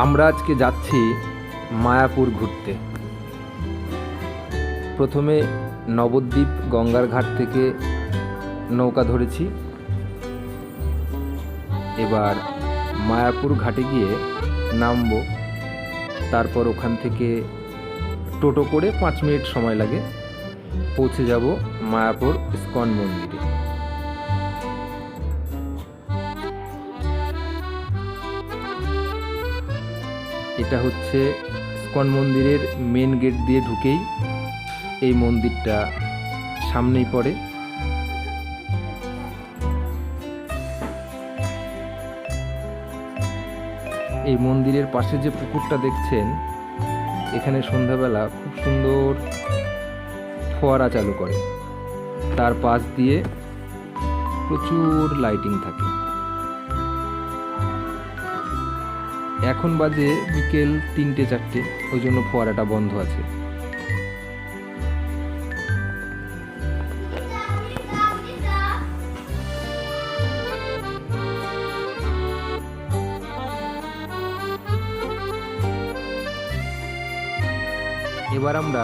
আমরা আজকে যাচ্ছি মায়াপুর ঘুরতে। প্রথমে নবদ্বীপ গঙ্গার ঘাট থেকে নৌকা ধরেছি, এবার মায়াপুর ঘাটে গিয়ে নামবো। তারপর ওখান থেকে টোটো করে 5 মিনিট সময় লাগে, পৌঁছে যাব মায়াপুর ইস্কন মন্দিরে। এটা হচ্ছে ইস্কন মন্দিরের মেন গেট দিয়ে ঢুকেই এই মন্দিরটা সামনেই পড়ে। এই মন্দিরের পাশে যে পুকুরটা দেখছেন, এখানে সন্ধ্যাবেলা খুব সুন্দর ফোয়ারা চালু করে, তার পাশ দিয়ে প্রচুর লাইটিং থাকে। এখন বাজে বিকেল 3-4, ওই জন্য ফোয়ারাটা বন্ধ আছে। এবার আমরা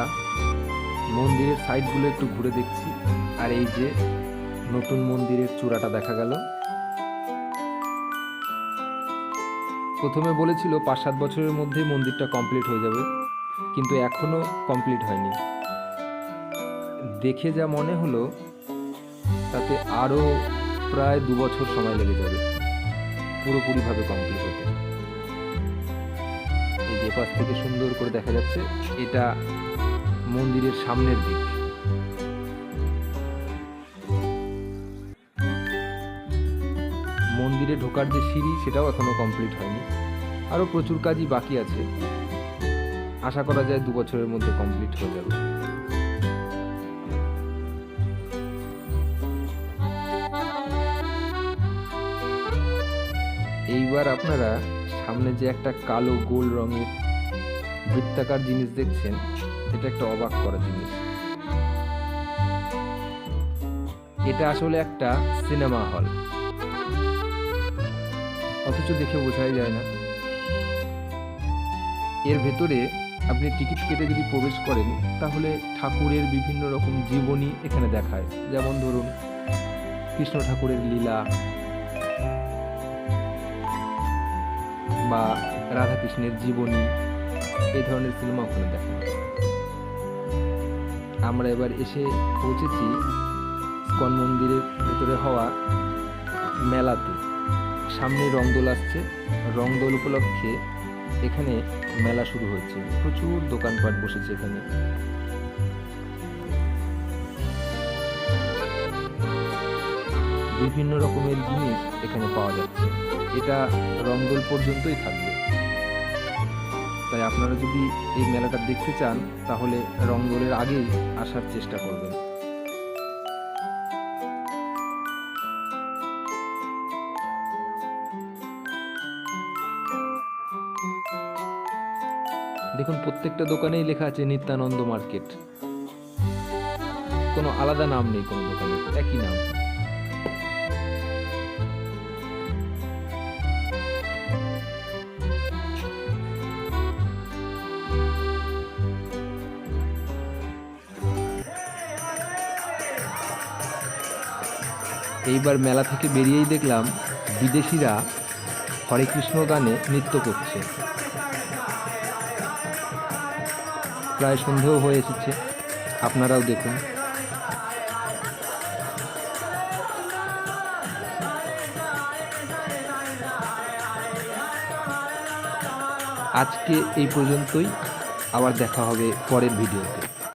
মন্দিরের সাইডগুলো একটু ঘুরে দেখছি। আর এই যে নতুন মন্দিরের চূড়াটা দেখা গেল। প্রথমে বলেছিল 5-7 বছরের মধ্যেই মন্দিরটা কমপ্লিট হয়ে যাবে, কিন্তু এখনো কমপ্লিট হয়নি। দেখে যা মনে হলো তাতে আরও প্রায় 2 বছর সময় লেগে যাবে পুরোপুরিভাবে কমপ্লিট হতে। এই যে পাশ থেকে সুন্দর করে দেখা যাচ্ছে, এটা মন্দিরের সামনের দিক। মন্দিরে ঢোকার যে সিঁড়ি, সেটাও এখনো কমপ্লিট হয়নি, আরও প্রচুর কাজই বাকি আছে। আশা করা যায় 2 বছরের মধ্যে কমপ্লিট হয়ে যাবে। এইবার আপনারা সামনে যে একটা কালো গোল রঙের বৃত্তাকার জিনিস দেখছেন, এটা একটা অবাক করা জিনিস। এটা আসলে একটা সিনেমা হল, অথচ দেখে বোঝাই যায় না। এর ভেতরে আপনি টিকিট কেটে যদি প্রবেশ করেন, তাহলে ঠাকুরের বিভিন্ন রকম জীবনী এখানে দেখায়। যেমন ধরুন কৃষ্ণ ঠাকুরের লীলা বা রাধাকৃষ্ণের জীবনী, এই ধরনের সিনেমা ওখানে দেখায়। আমরা এবার এসে পৌঁছেছি ইস্কন মন্দিরের ভেতরে হওয়া মেলাতে। সামনে রংদোল আসছে, রংদোল উপলক্ষে এখানে মেলা শুরু হয়েছে। প্রচুর দোকানপাট বসেছে এখানে। বিভিন্ন রকমের জিনিস এখানে পাওয়া যাচ্ছে। এটা রংদোল পর্যন্তই থাকবে, তাই আপনারা যদি এই মেলাটা দেখতে চান, তাহলে রংদোলের আগেই আসার চেষ্টা করবেন। দেখুন, প্রত্যেকটা দোকানেই লেখা আছে নিত্যানন্দ মার্কেট। কোনো আলাদা নাম নেই কোনো দোকানে, একই নাম। এইবার মেলা থেকে বেরিয়েই দেখলাম বিদেশিরা হরে কৃষ্ণ গানে নৃত্য করছে। প্রায় সন্ধেও হয়ে এসেছে, আপনারাও দেখুন। আজকে এই পর্যন্তই, আবার দেখা হবে পরের ভিডিওতে।